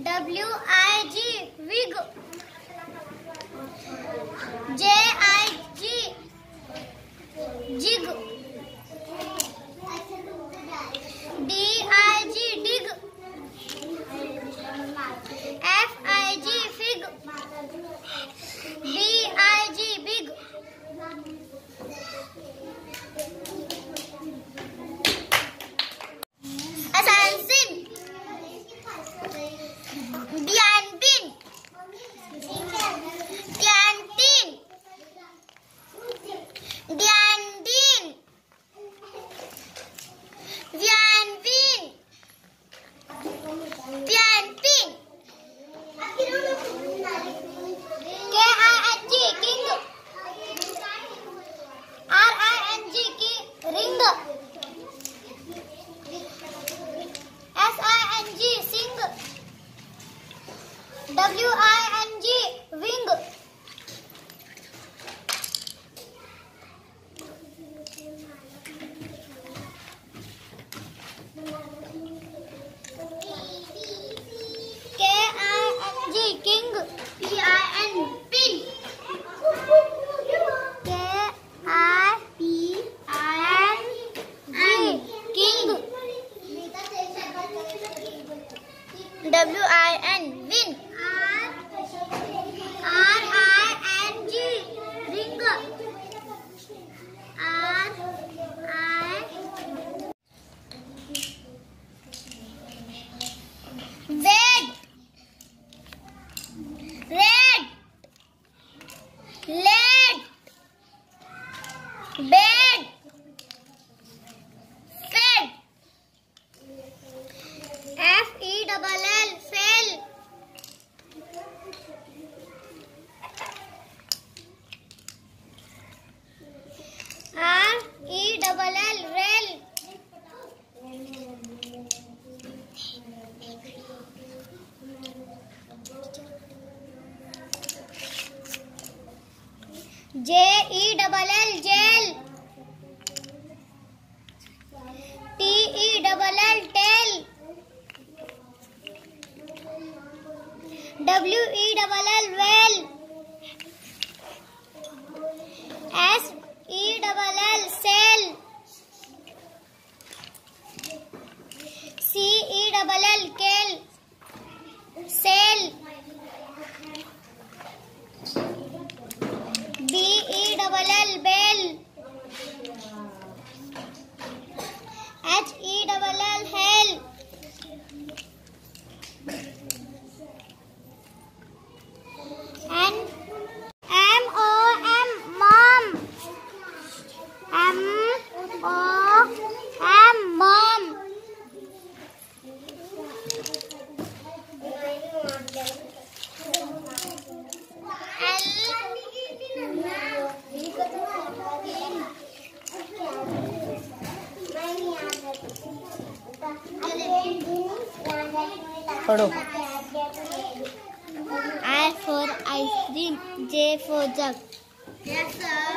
W-I-G, wig. J-I-G, jig. D-I-G, dig. F-I-G, fig. B-I-G, big. Assassin. Diantin. Diantin. Diantin. Diantin. Diantin. K-I-N-G, king. R-I-N-G, ring. S-I-N-G, sing. W-I-N-G, wing. K-I-N-G, king. P-I-N, pin. K-I-P-I-N-G, king. W-I-N, win. R-I-N-G, ring. R-I, wed. Red. Lead. Bed. Fed. F-E-L-L, fell. R-E-L-L, rel. J-E-L-L, gel. T-E-L-L, tail. W-E-L-L, well. S-E-L-L, cell. C-E-L-L, kel. Cell. B-E-L-L, bell. H-E-L-L, hell. And M-O-M, mom. M-O-M, mom. पढ़ो। I for ice cream, J for jug. Yes, sir.